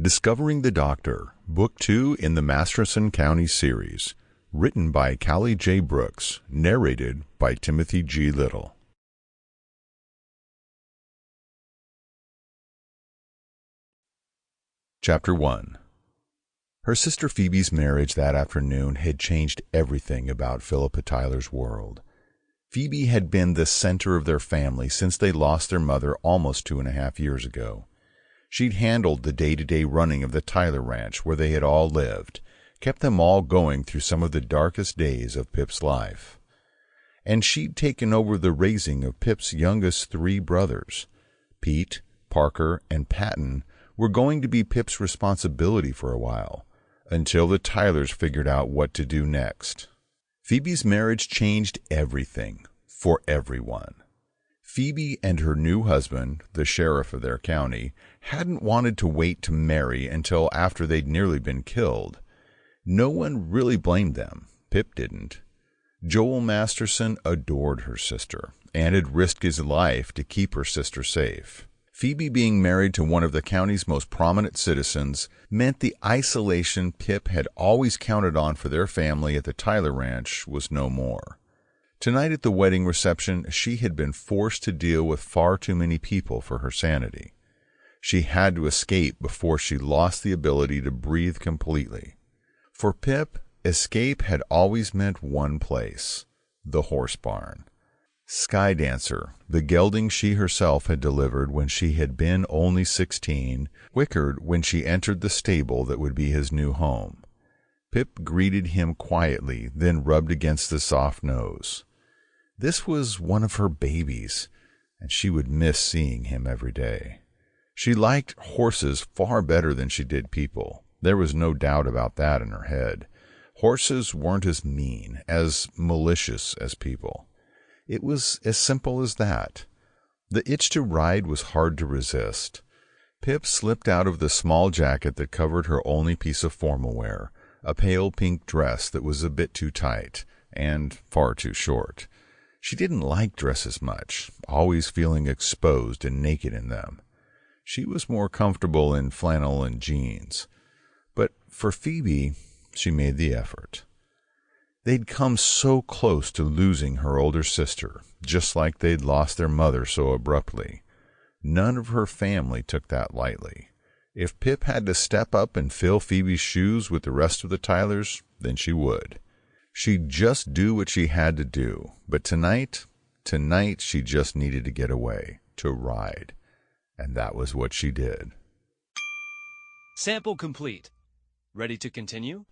Discovering the Doctor, Book 2 in the Masterson County series, written by Calle J. Brookes, narrated by Timothy G. Little. Chapter 1. Her sister Phoebe's marriage that afternoon had changed everything about Philippa Tyler's world. Phoebe had been the center of their family since they lost their mother almost 2.5 years ago. She'd handled the day-to-day running of the Tyler ranch where they had all lived, kept them all going through some of the darkest days of Pip's life. And she'd taken over the raising of Pip's youngest 3 brothers. Pete, Parker, and Patton were going to be Pip's responsibility for a while, until the Tylers figured out what to do next. Phoebe's marriage changed everything for everyone. Phoebe and her new husband, the sheriff of their county, hadn't wanted to wait to marry until after they'd nearly been killed. No one really blamed them. Pip didn't. Joel Masterson adored her sister and had risked his life to keep her sister safe. Phoebe being married to one of the county's most prominent citizens meant the isolation Pip had always counted on for their family at the Tyler Ranch was no more. Tonight at the wedding reception, she had been forced to deal with far too many people for her sanity. She had to escape before she lost the ability to breathe completely. For Pip, escape had always meant one place: the horse barn. Skydancer, the gelding she herself had delivered when she had been only 16, whickered when she entered the stable that would be his new home. Pip greeted him quietly, then rubbed against the soft nose. This was one of her babies, and she would miss seeing him every day. She liked horses far better than she did people. There was no doubt about that in her head. Horses weren't as mean, as malicious as people. It was as simple as that. The itch to ride was hard to resist. Pip slipped out of the small jacket that covered her only piece of formal wear, a pale pink dress that was a bit too tight and far too short. She didn't like dresses much, always feeling exposed and naked in them. She was more comfortable in flannel and jeans. But for Phoebe, she made the effort. They'd come so close to losing her older sister, just like they'd lost their mother so abruptly. None of her family took that lightly. If Pip had to step up and fill Phoebe's shoes with the rest of the Tylers, then she would. She'd just do what she had to do. But tonight she just needed to get away, to ride. And that was what she did. Sample complete. Ready to continue?